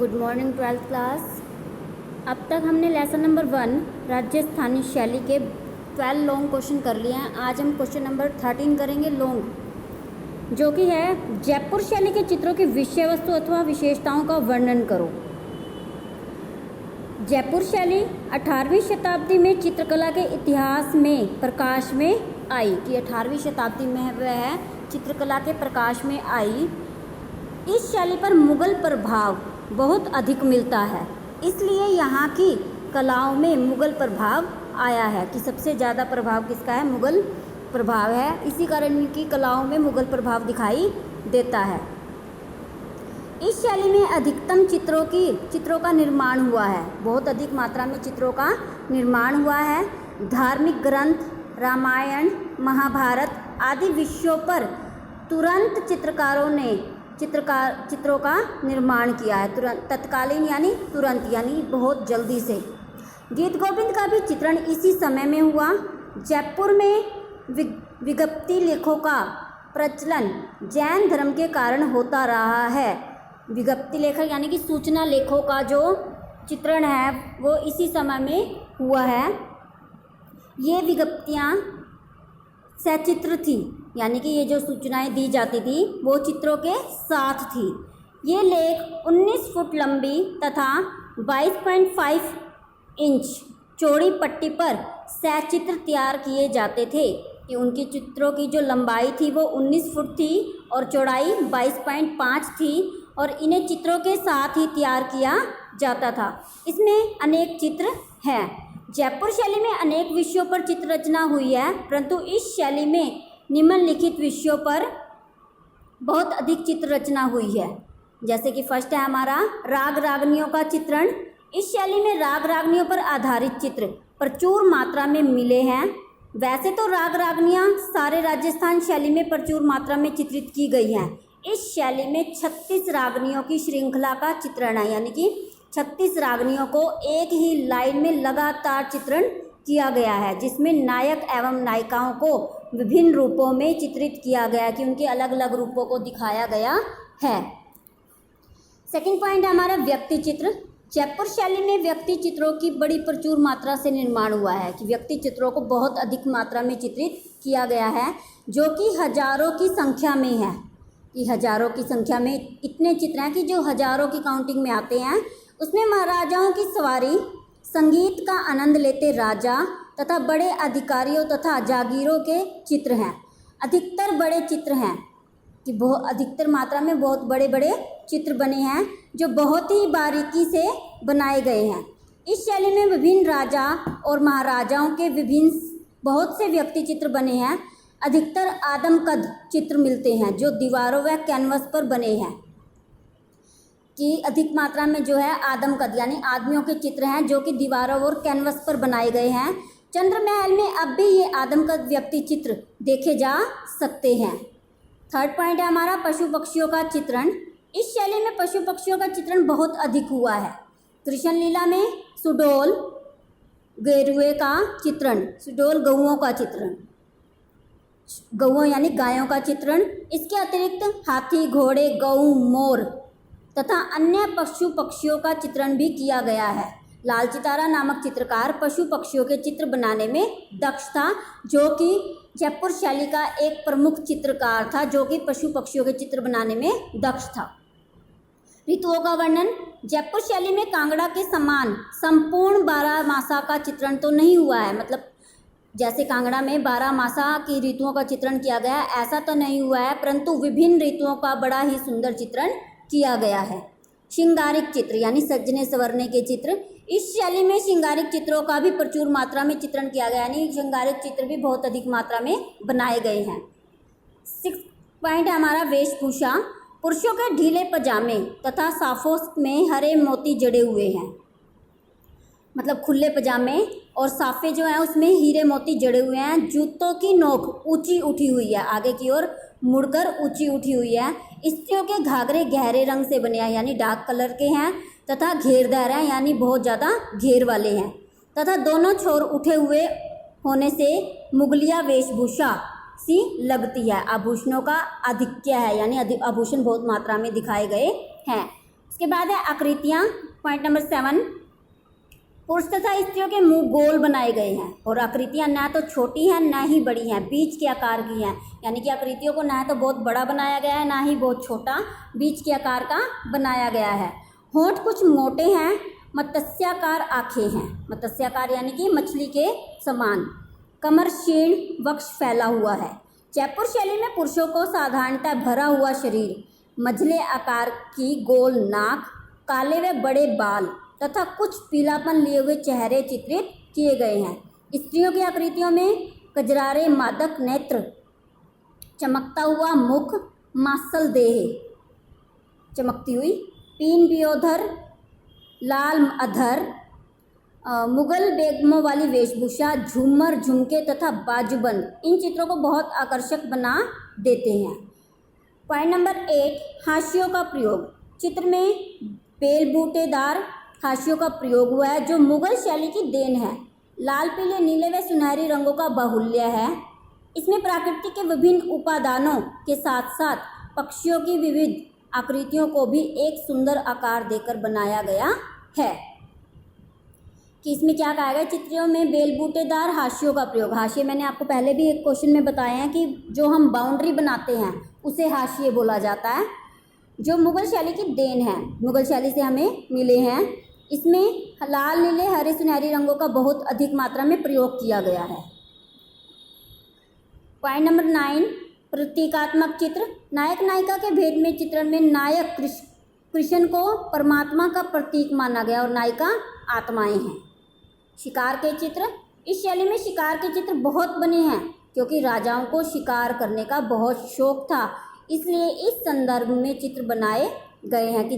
Good morning twelfth class. अब तक हमने लेसन नंबर 1 राजस्थानी शैली के 12 लॉन्ग क्वेश्चन कर लिए हैं। आज हम क्वेश्चन नंबर 13 करेंगे लॉन्ग, जो कि है जयपुर शैली के चित्रों की विषय वस्तु अथवा विशेषताओं का वर्णन करो। जयपुर शैली 18वीं शताब्दी में चित्रकला के इतिहास में प्रकाश में आई, कि 18वीं शताब्दी में वह चित्रकला के प्रकाश में आई। इस शैली पर मुगल प्रभाव बहुत अधिक मिलता है, इसलिए यहाँ की कलाओं में मुगल प्रभाव आया है, कि सबसे ज़्यादा प्रभाव किसका है? मुगल प्रभाव है। इसी कारण इनकी कलाओं में मुगल प्रभाव दिखाई देता है। इस शैली में अधिकतम चित्रों का निर्माण हुआ है, बहुत अधिक मात्रा में चित्रों का निर्माण हुआ है। धार्मिक ग्रंथ, रामायण, महाभारत आदि विषयों पर तुरंत चित्रकारों ने चित्रों का निर्माण किया है। तुरंत, तत्कालीन यानी तुरंत, यानी बहुत जल्दी से। गीत गोविंद का भी चित्रण इसी समय में हुआ। जयपुर में विज्ञप्ति लेखों का प्रचलन जैन धर्म के कारण होता रहा है। विज्ञप्ति लेखक यानी कि सूचना लेखों का जो चित्रण है वो इसी समय में हुआ है। ये विज्ञप्तियाँ सचित्र थी, यानी कि ये जो सूचनाएं दी जाती थी वो चित्रों के साथ थी। ये लेख 19 फुट लंबी तथा 22.5 इंच चौड़ी पट्टी पर सचित्र तैयार किए जाते थे, कि उनकी चित्रों की जो लंबाई थी वो 19 फुट थी और चौड़ाई 22.5 थी, और इन्हें चित्रों के साथ ही तैयार किया जाता था। इसमें अनेक चित्र हैं। जयपुर शैली में अनेक विषयों पर चित्र रचना हुई है, परंतु इस शैली में निम्नलिखित विषयों पर बहुत अधिक चित्र रचना हुई है। जैसे कि फर्स्ट है हमारा राग रागनियों का चित्रण। इस शैली में राग रागनियों पर आधारित चित्र प्रचुर मात्रा में मिले हैं। वैसे तो राग रागनियाँ सारे राजस्थान शैली में प्रचुर मात्रा में चित्रित की गई हैं। इस शैली में 36 रागनियों की श्रृंखला का चित्रण है, यानी कि 36 रागनियों को एक ही लाइन में लगातार चित्रण किया गया है, जिसमें नायक एवं नायिकाओं को विभिन्न रूपों में चित्रित किया गया है, कि उनके अलग अलग रूपों को दिखाया गया है। सेकंड पॉइंट है हमारा व्यक्ति चित्र। जयपुर शैली में व्यक्ति चित्रों की बड़ी प्रचुर मात्रा से निर्माण हुआ है, कि व्यक्ति चित्रों को बहुत अधिक मात्रा में चित्रित किया गया है, जो कि हजारों की संख्या में है। कि हजारों की संख्या में इतने चित्र हैं कि जो हजारों की काउंटिंग में आते हैं। उसमें महाराजाओं की सवारी, संगीत का आनंद लेते राजा तथा बड़े अधिकारियों तथा जागीरों के चित्र हैं। अधिकतर बड़े चित्र हैं, कि बहुत अधिकतर मात्रा में बहुत बड़े बड़े चित्र बने हैं, जो बहुत ही बारीकी से बनाए गए हैं। इस शैली में विभिन्न राजा और महाराजाओं के बहुत से व्यक्ति चित्र बने हैं। अधिकतर आदमकद चित्र मिलते हैं, जो दीवारों व कैनवस पर बने हैं, कि अधिक मात्रा में जो है आदमकद यानी आदमियों के चित्र हैं, जो कि दीवारों और कैनवस पर बनाए गए हैं। चंद्रमहल में अब भी ये आदमकद व्यक्ति चित्र देखे जा सकते हैं। थर्ड पॉइंट है हमारा पशु पक्षियों का चित्रण। इस शैली में पशु पक्षियों का चित्रण बहुत अधिक हुआ है। कृष्ण लीला में सुडोल गेरुए का चित्रण, सुडोल गऊओं का चित्रण, गऊओं यानी गायों का चित्रण। इसके अतिरिक्त हाथी, घोड़े, गऊ, मोर तथा अन्य पशु पक्षियों का चित्रण भी किया गया है। लाल चितारा नामक चित्रकार पशु पक्षियों के चित्र बनाने में दक्ष था, जो कि जयपुर शैली का एक प्रमुख चित्रकार था, जो कि पशु पक्षियों के चित्र बनाने में दक्ष था। ऋतुओं का वर्णन। जयपुर शैली में कांगड़ा के समान संपूर्ण 12 मासा का चित्रण तो नहीं हुआ है, मतलब जैसे कांगड़ा में 12 मासा की ऋतुओं का चित्रण किया गया है ऐसा तो नहीं हुआ है, परंतु विभिन्न ऋतुओं का बड़ा ही सुंदर चित्रण किया गया है। श्रृंगारिक चित्र यानी सजने संवरने के चित्र। इस शैली में श्रृंगारिक चित्रों का भी प्रचुर मात्रा में चित्रण किया गया, यानी श्रृंगारिक चित्र भी बहुत अधिक मात्रा में बनाए गए हैं। 6 पॉइंट है हमारा वेशभूषा। पुरुषों के ढीले पजामे तथा साफों में हरे मोती जड़े हुए हैं, मतलब खुले पजामे और साफे जो हैं उसमें हीरे मोती जड़े हुए हैं। जूतों की नोक ऊंची उठी हुई है, आगे की ओर मुड़कर ऊंची उठी हुई है। स्त्रियों के घाघरे गहरे रंग से बने हैं, यानी डार्क कलर के हैं, तथा घेरदार हैं, यानी बहुत ज़्यादा घेर वाले हैं, तथा दोनों छोर उठे हुए होने से मुगलिया वेशभूषा सी लगती है। आभूषणों का आधिक्य है, यानी आभूषण बहुत मात्रा में दिखाए गए हैं। उसके बाद है आकृतियाँ। पॉइंट नंबर 7, पुरुष तथा स्त्रियों के मुंह गोल बनाए गए हैं और आकृतियाँ ना तो छोटी हैं ना ही बड़ी हैं, बीच के आकार की हैं। यानी कि आकृतियों को ना तो बहुत बड़ा बनाया गया है ना ही बहुत छोटा, बीच के आकार का बनाया गया है। होंठ कुछ मोटे हैं, मत्स्याकार आंखें हैं, मत्स्याकार यानी कि मछली के समान। कमर क्षीण, वक्ष फैला हुआ है। जयपुर शैली में पुरुषों को साधारणतः भरा हुआ शरीर, मझले आकार की गोल नाक, काले व बड़े बाल तथा कुछ पीलापन लिए हुए चेहरे चित्रित किए गए हैं। स्त्रियों की आकृतियों में कजरारे मादक नेत्र, चमकता हुआ मुख, मांसल देह चमकती हुई, पीन पियोधर, लाल अधर, मुगल बेगमों वाली वेशभूषा, झूमर झुमके तथा बाजूबंद इन चित्रों को बहुत आकर्षक बना देते हैं। पॉइंट नंबर 8, हाशियों का प्रयोग। चित्र में बेल बूटेदार हाशियों का प्रयोग हुआ है जो मुगल शैली की देन है। लाल, पीले, नीले व सुनहरी रंगों का बाहुल्य है। इसमें प्रकृति के विभिन्न उपादानों के साथ साथ पक्षियों की विविध आकृतियों को भी एक सुंदर आकार देकर बनाया गया है। कि इसमें क्या कहा गया, चित्रों में बेल बूटेदार हाशियों का प्रयोग। हाशिए मैंने आपको पहले भी एक क्वेश्चन में बताया है कि जो हम बाउंड्री बनाते हैं उसे हाशिए बोला जाता है, जो मुगल शैली की देन है, मुगल शैली से हमें मिले हैं। इसमें लाल, नीले, हरे, सुनहरी रंगों का बहुत अधिक मात्रा में प्रयोग किया गया है। पॉइंट नंबर 9, प्रतीकात्मक चित्र। नायक नायिका के भेद में चित्रण में नायक कृष्ण को परमात्मा का प्रतीक माना गया और नायिका आत्माएं हैं। शिकार के चित्र। इस शैली में शिकार के चित्र बहुत बने हैं क्योंकि राजाओं को शिकार करने का बहुत शौक था, इसलिए इस संदर्भ में चित्र बनाए गए हैं कि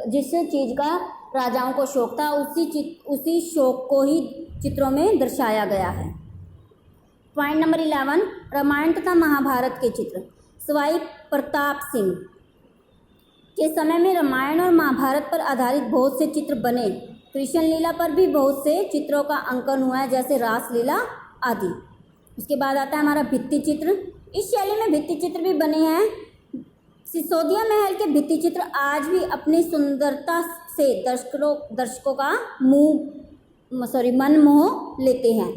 जिस चीज़ का राजाओं को शौक था उसी शौक को ही चित्रों में दर्शाया गया है। पॉइंट नंबर 11, रामायण तथा महाभारत के चित्र। सवाई प्रताप सिंह के समय में रामायण और महाभारत पर आधारित बहुत से चित्र बने। कृष्ण लीला पर भी बहुत से चित्रों का अंकन हुआ है, जैसे रासलीला आदि। उसके बाद आता है हमारा भित्ति चित्र। इस शैली में भित्ति चित्र भी बने हैं। सिसोदिया महल के भित्ति चित्र आज भी अपनी सुंदरता से दर्शकों का मन मोह लेते हैं।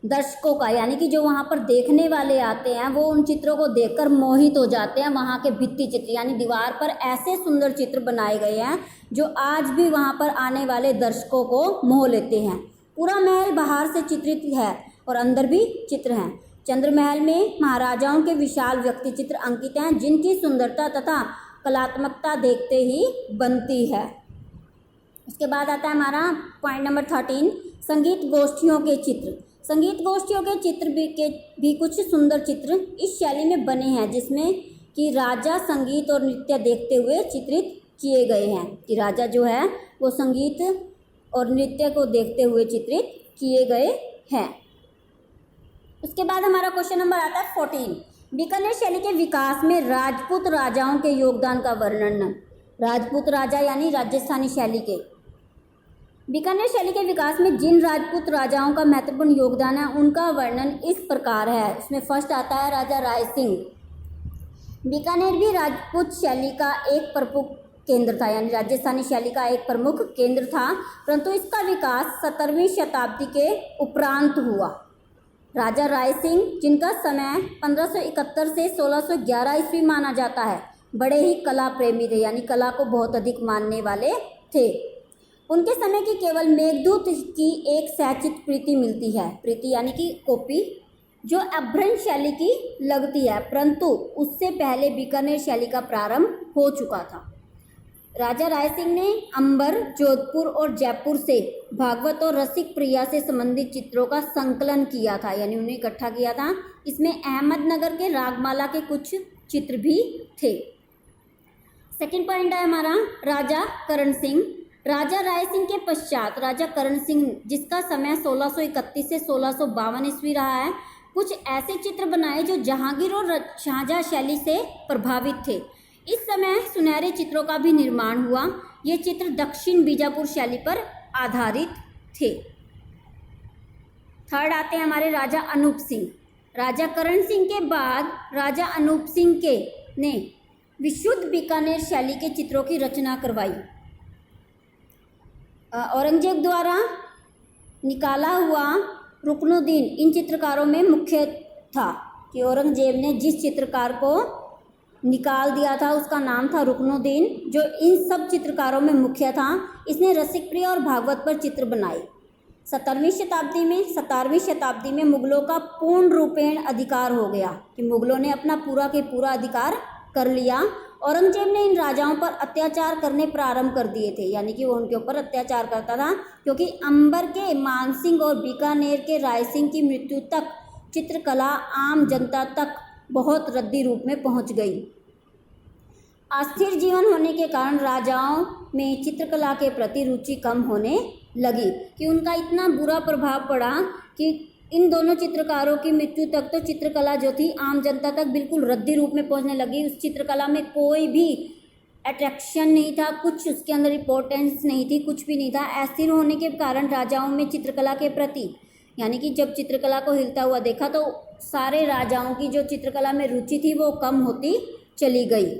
दर्शकों का यानी कि जो वहाँ पर देखने वाले आते हैं वो उन चित्रों को देखकर मोहित हो जाते हैं। वहाँ के भित्ति चित्र यानी दीवार पर ऐसे सुंदर चित्र बनाए गए हैं जो आज भी वहाँ पर आने वाले दर्शकों को मोह लेते हैं। पूरा महल बाहर से चित्रित है और अंदर भी चित्र हैं। चंद्र महल में महाराजाओं के विशाल व्यक्ति चित्र अंकित हैं जिनकी सुंदरता तथा कलात्मकता देखते ही बनती है। उसके बाद आता है हमारा पॉइंट नंबर 13, संगीत गोष्ठियों के चित्र। संगीत गोष्ठियों के चित्र भी कुछ सुंदर चित्र इस शैली में बने हैं जिसमें कि राजा संगीत और नृत्य देखते हुए चित्रित किए गए हैं। कि राजा जो है वो संगीत और नृत्य को देखते हुए चित्रित किए गए हैं। उसके बाद हमारा क्वेश्चन नंबर आता है 14, बीकानेर शैली के विकास में राजपूत राजाओं के योगदान का वर्णन। राजपूत राजा यानी राजस्थानी शैली के बीकानेर शैली के विकास में जिन राजपूत राजाओं का महत्वपूर्ण योगदान है उनका वर्णन इस प्रकार है। इसमें फर्स्ट आता है राजा राय सिंह। बीकानेर भी राजपूत शैली का एक प्रमुख केंद्र था, यानी राजस्थानी शैली का एक प्रमुख केंद्र था, परंतु इसका विकास 17वीं शताब्दी के उपरांत हुआ। राजा राय सिंह, जिनका समय 1571 से 1611 ईस्वी माना जाता है, बड़े ही कला प्रेमी थे, यानी कला को बहुत अधिक मानने वाले थे। उनके समय की केवल मेघदूत की एक सचित कृति मिलती है। कृति यानी कि कॉपी, जो अभ्रंश शैली की लगती है, परंतु उससे पहले बीकानेर शैली का प्रारंभ हो चुका था। राजा राय सिंह ने अंबर, जोधपुर और जयपुर से भागवत और रसिक प्रिया से संबंधित चित्रों का संकलन किया था, यानी उन्हें इकट्ठा किया था। इसमें अहमदनगर के रागमाला के कुछ चित्र भी थे। सेकंड पॉइंट है हमारा राजा करण सिंह। राजा राय सिंह के पश्चात राजा करण सिंह, जिसका समय 1631 से 1652 ईस्वी रहा है, कुछ ऐसे चित्र बनाए जो जहांगीर और शाहजहां शैली से प्रभावित थे। इस समय सुनहरे चित्रों का भी निर्माण हुआ। ये चित्र दक्षिण बीजापुर शैली पर आधारित थे। थर्ड आते हैं हमारे राजा अनूप सिंह। राजा करण सिंह के बाद राजा अनूप सिंह ने विशुद्ध बीकानेर शैली के चित्रों की रचना करवाई। औरंगजेब द्वारा निकाला हुआ रुकनुद्दीन इन चित्रकारों में मुख्य था कि औरंगजेब ने जिस चित्रकार को निकाल दिया था उसका नाम था रुकनुद्दीन, जो इन सब चित्रकारों में मुख्य था। इसने रसिकप्रिय और भागवत पर चित्र बनाए। 17वीं शताब्दी में मुगलों का पूर्ण रूपेण अधिकार हो गया कि मुगलों ने अपना पूरा के पूरा अधिकार कर लिया। औरंगजेब ने इन राजाओं पर अत्याचार करने प्रारंभ कर दिए थे, यानी कि वो उनके ऊपर अत्याचार करता था, क्योंकि अंबर के मानसिंह और बीकानेर के रायसिंह की मृत्यु तक चित्रकला आम जनता तक बहुत रद्दी रूप में पहुंच गई। अस्थिर जीवन होने के कारण राजाओं में चित्रकला के प्रति रुचि कम होने लगी कि उनका इतना बुरा प्रभाव पड़ा कि इन दोनों चित्रकारों की मृत्यु तक तो चित्रकला जो थी आम जनता तक बिल्कुल रद्दी रूप में पहुंचने लगी। उस चित्रकला में कोई भी अट्रैक्शन नहीं था, कुछ उसके अंदर इम्पोर्टेंस नहीं थी, कुछ भी नहीं था। अस्थिर होने के कारण राजाओं में चित्रकला के प्रति, यानी कि जब चित्रकला को हिलता हुआ देखा तो सारे राजाओं की जो चित्रकला में रुचि थी वो कम होती चली गई।